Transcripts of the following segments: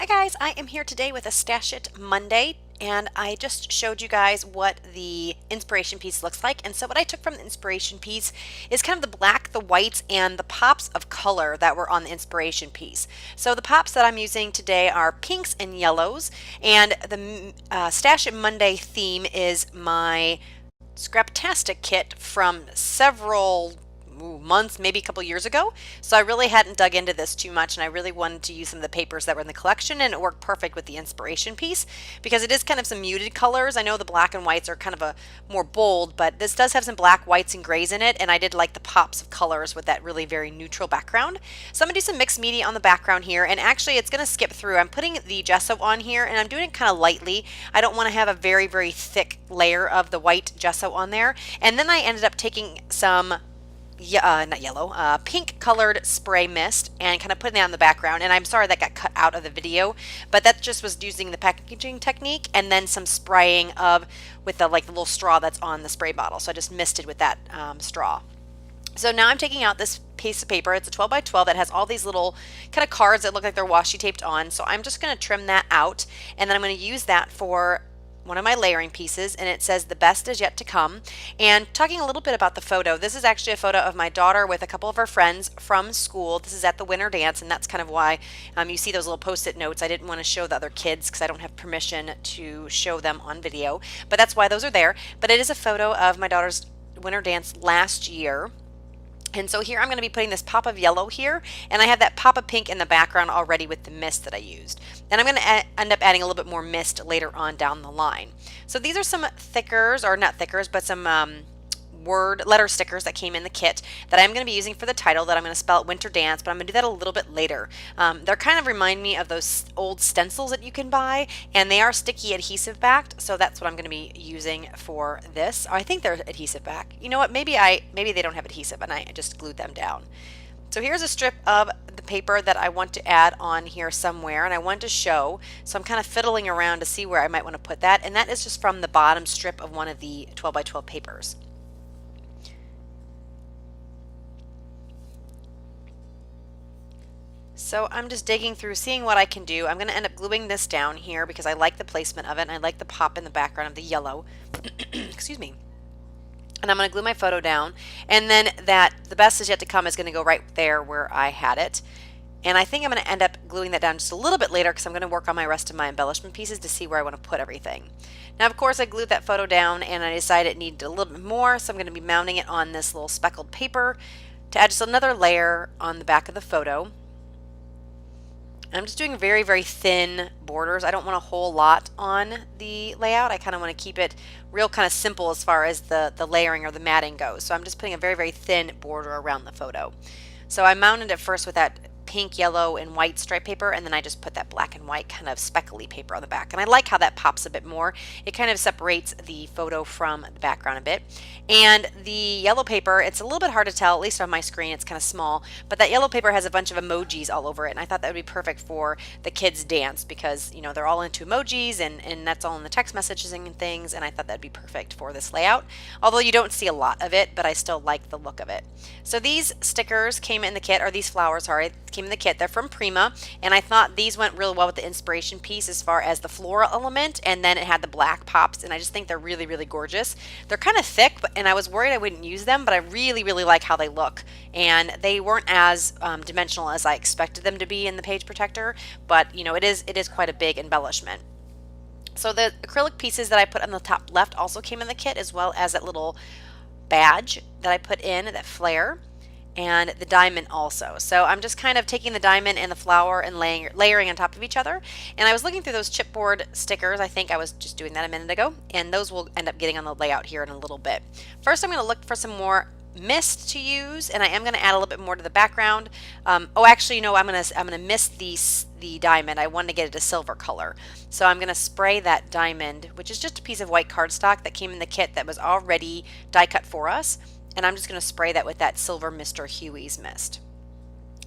Hi guys, I am here today with a Stash It Monday, and I just showed you guys what the inspiration piece looks like. And so what I took from the inspiration piece is kind of the black, the whites, and the pops of color that were on the inspiration piece. So the pops that I'm using today are pinks and yellows, and the Stash It Monday theme is my Scraptastic kit from several months, maybe a couple years ago. So I really hadn't dug into this too much, and I really wanted to use some of the papers that were in the collection, and it worked perfect with the inspiration piece because it is kind of some muted colors. I know the black and whites are kind of a more bold, but this does have some black, whites, and grays in it, and I did like the pops of colors with that really very neutral background. So I'm gonna do some mixed media on the background here, and actually it's gonna skip through. I'm putting the gesso on here, and I'm doing it kind of lightly. I don't want to have a very, very thick layer of the white gesso on there. And then I ended up taking some pink colored spray mist and kind of putting that on the background. And I'm sorry that got cut out of the video, but that just was using the packaging technique and then some spraying with the little straw that's on the spray bottle. So I just misted with that straw. So now I'm taking out this piece of paper. It's a 12 by 12 that has all these little kind of cards that look like they're washi taped on. So I'm just going to trim that out, and then I'm going to use that for one of my layering pieces, and it says the best is yet to come. And talking a little bit about the photo, this is actually a photo of my daughter with a couple of her friends from school. This is at the winter dance, and that's kind of why you see those little post-it notes. I didn't want to show the other kids because I don't have permission to show them on video, but that's why those are there. But it is a photo of my daughter's winter dance last year. And so here I'm going to be putting this pop of yellow here, and I have that pop of pink in the background already with the mist that I used. And I'm going to end up adding a little bit more mist later on down the line. So these are some thickers, or not thickers, but some letter stickers that came in the kit that I'm going to be using for the title that I'm going to spell it Winter Dance, but I'm going to do that a little bit later. They're kind of remind me of those old stencils that you can buy, and they are sticky adhesive backed, so that's what I'm going to be using for this. Oh, I think they're adhesive back. You know what, maybe they don't have adhesive and I just glued them down. So here's a strip of the paper that I want to add on here somewhere, and I want to show, so I'm kind of fiddling around to see where I might want to put that, and that is just from the bottom strip of one of the 12 by 12 papers. So I'm just digging through, seeing what I can do. I'm going to end up gluing this down here because I like the placement of it, and I like the pop in the background of the yellow. Excuse me. And I'm going to glue my photo down, and then the best is yet to come is going to go right there where I had it. And I think I'm going to end up gluing that down just a little bit later because I'm going to work on my rest of my embellishment pieces to see where I want to put everything. Now, of course, I glued that photo down, and I decided it needed a little bit more, so I'm going to be mounting it on this little speckled paper to add just another layer on the back of the photo. I'm just doing very, very thin borders. I don't want a whole lot on the layout. I kind of want to keep it real kind of simple as far as the layering or the matting goes. So I'm just putting a very, very thin border around the photo. So I mounted it first with that pink, yellow, and white stripe paper, and then I just put that black and white kind of speckly paper on the back. And I like how that pops a bit more. It kind of separates the photo from the background a bit. And the yellow paper, it's a little bit hard to tell, at least on my screen, it's kind of small, but that yellow paper has a bunch of emojis all over it, and I thought that would be perfect for the kids' dance because, you know, they're all into emojis, and that's all in the text messages and things, and I thought that'd be perfect for this layout. Although you don't see a lot of it, but I still like the look of it. So these stickers came in the kit, or these flowers, sorry, came in the kit. They're from Prima, and I thought these went really well with the inspiration piece as far as the floral element, and then it had the black pops, and I just think they're really, really gorgeous. They're kind of thick, and I was worried I wouldn't use them, but I really, really like how they look, and they weren't as dimensional as I expected them to be in the page protector, but you know, it is quite a big embellishment. So the acrylic pieces that I put on the top left also came in the kit, as well as that little badge that I put in, that flare, and the diamond also. So I'm just kind of taking the diamond and the flower and layering on top of each other. And I was looking through those chipboard stickers. I think I was just doing that a minute ago, and those will end up getting on the layout here in a little bit. First, I'm going to look for some more mist to use, and I am going to add a little bit more to the background. Oh, actually, no, I'm going to mist the diamond. I wanted to get it a silver color, so I'm going to spray that diamond, which is just a piece of white cardstock that came in the kit that was already die cut for us. And I'm just going to spray that with that silver Mr. Huey's mist.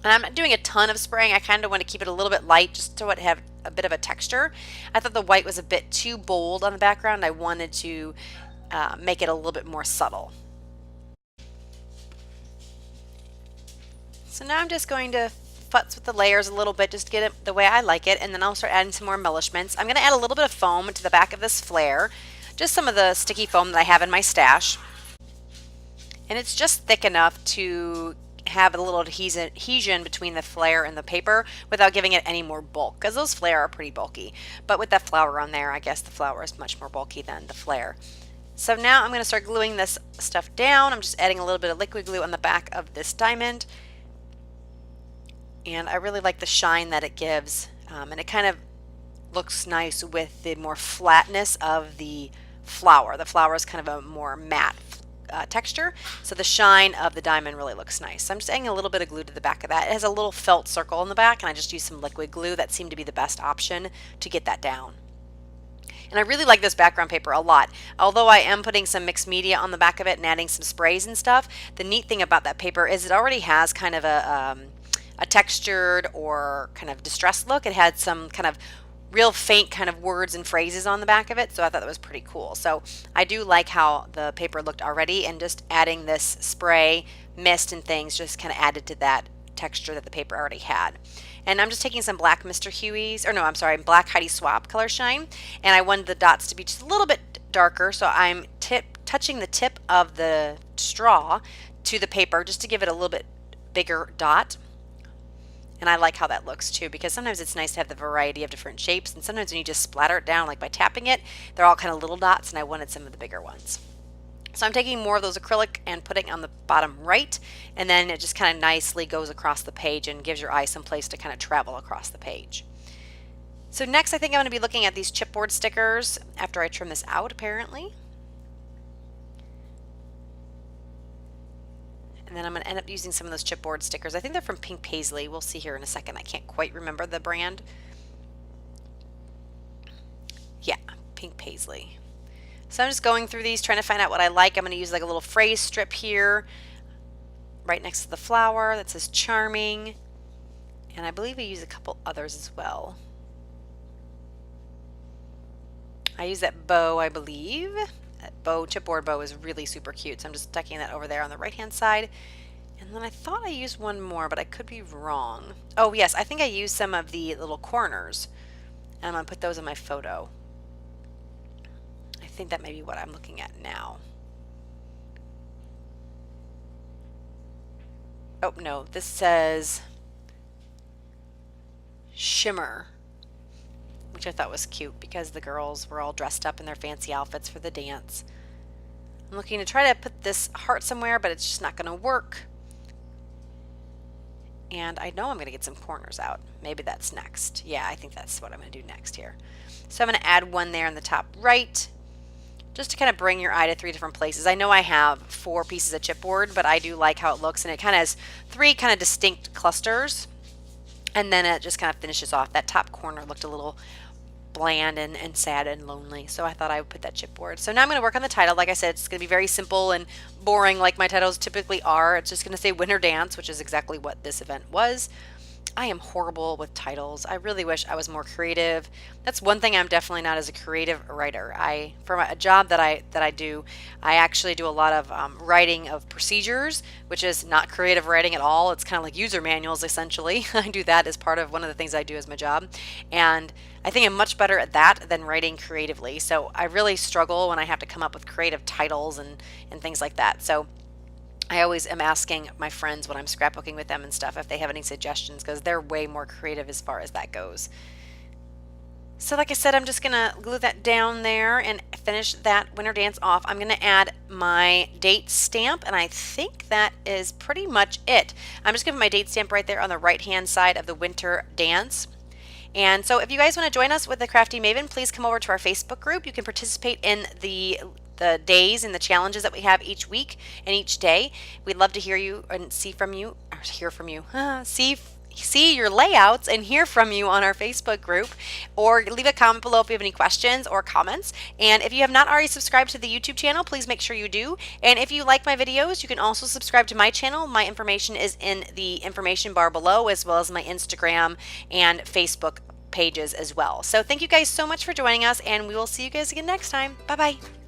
And I'm not doing a ton of spraying. I kind of want to keep it a little bit light just to have a bit of a texture. I thought the white was a bit too bold on the background. I wanted to make it a little bit more subtle. So now I'm just going to futz with the layers a little bit just to get it the way I like it, and then I'll start adding some more embellishments. I'm going to add a little bit of foam to the back of this flare, just some of the sticky foam that I have in my stash. And it's just thick enough to have a little adhesion between the flare and the paper without giving it any more bulk, because those flare are pretty bulky. But with that flower on there, I guess the flower is much more bulky than the flare. So now I'm going to start gluing this stuff down. I'm just adding a little bit of liquid glue on the back of this diamond. And I really like the shine that it gives. And it kind of looks nice with the more flatness of the flower. The flower is kind of a more matte texture, so the shine of the diamond really looks nice. So I'm just adding a little bit of glue to the back of that. It has a little felt circle in the back, and I just used some liquid glue. That seemed to be the best option to get that down. And I really like this background paper a lot. Although I am putting some mixed media on the back of it and adding some sprays and stuff, the neat thing about that paper is it already has kind of a textured or kind of distressed look. It had some kind of real faint kind of words and phrases on the back of it, so I thought that was pretty cool. So I do like how the paper looked already, and just adding this spray, mist, and things just kind of added to that texture that the paper already had. And I'm just taking some black Mr. Huey's, or no, I'm sorry, black Heidi Swapp color shine, and I wanted the dots to be just a little bit darker, so I'm touching the tip of the straw to the paper just to give it a little bit bigger dot. And I like how that looks too, because sometimes it's nice to have the variety of different shapes, and sometimes when you just splatter it down, like by tapping it, they're all kind of little dots, and I wanted some of the bigger ones. So I'm taking more of those acrylic and putting on the bottom right, and then it just kind of nicely goes across the page and gives your eye some place to kind of travel across the page. So next I think I'm going to be looking at these chipboard stickers after I trim this out, apparently. And then I'm going to end up using some of those chipboard stickers. I think they're from Pink Paisley. We'll see here in a second. I can't quite remember the brand. Yeah, Pink Paisley. So I'm just going through these, trying to find out what I like. I'm going to use like a little phrase strip here, right next to the flower that says charming. And I believe I use a couple others as well. I use that bow, I believe. That bow, chipboard bow, is really super cute. So I'm just tucking that over there on the right hand side. And then I thought I used one more, but I could be wrong. Oh yes, I think I used some of the little corners. And I'm going to put those in my photo. I think that may be what I'm looking at now. Oh no, this says shimmer, which I thought was cute because the girls were all dressed up in their fancy outfits for the dance. I'm looking to try to put this heart somewhere, but it's just not going to work. And I know I'm going to get some corners out. Maybe that's next. Yeah, I think that's what I'm going to do next here. So I'm going to add one there in the top right, just to kind of bring your eye to 3 different places. I know I have 4 pieces of chipboard, but I do like how it looks, and it kind of has 3 kind of distinct clusters. And then it just kind of finishes off. That top corner looked a little bland and sad and lonely, so I thought I would put that chipboard. So now I'm going to work on the title. Like I said, it's going to be very simple and boring like my titles typically are. It's just going to say Winter Dance, which is exactly what this event was. I am horrible with titles. I really wish I was more creative. That's one thing I'm definitely not as a creative writer. For a job that I do, I actually do a lot of writing of procedures, which is not creative writing at all. It's kind of like user manuals essentially. I do that as part of one of the things I do as my job, and I think I'm much better at that than writing creatively. So I really struggle when I have to come up with creative titles and things like that. So I always am asking my friends when I'm scrapbooking with them and stuff if they have any suggestions, because they're way more creative as far as that goes. So like I said, I'm just going to glue that down there and finish that Winter Dance off. I'm going to add my date stamp, and I think that is pretty much it. I'm just going to put my date stamp right there on the right hand side of the Winter Dance. And so if you guys want to join us with the Crafty Maven, please come over to our Facebook group. You can participate in the days and the challenges that we have each week and each day. We'd love to hear you and see from you, or hear from you, see your layouts and hear from you on our Facebook group, or leave a comment below if you have any questions or comments. And if you have not already subscribed to the YouTube channel, please make sure you do. And if you like my videos, you can also subscribe to my channel. My information is in the information bar below, as well as my Instagram and Facebook pages as well. So thank you guys so much for joining us, and we will see you guys again next time. Bye bye.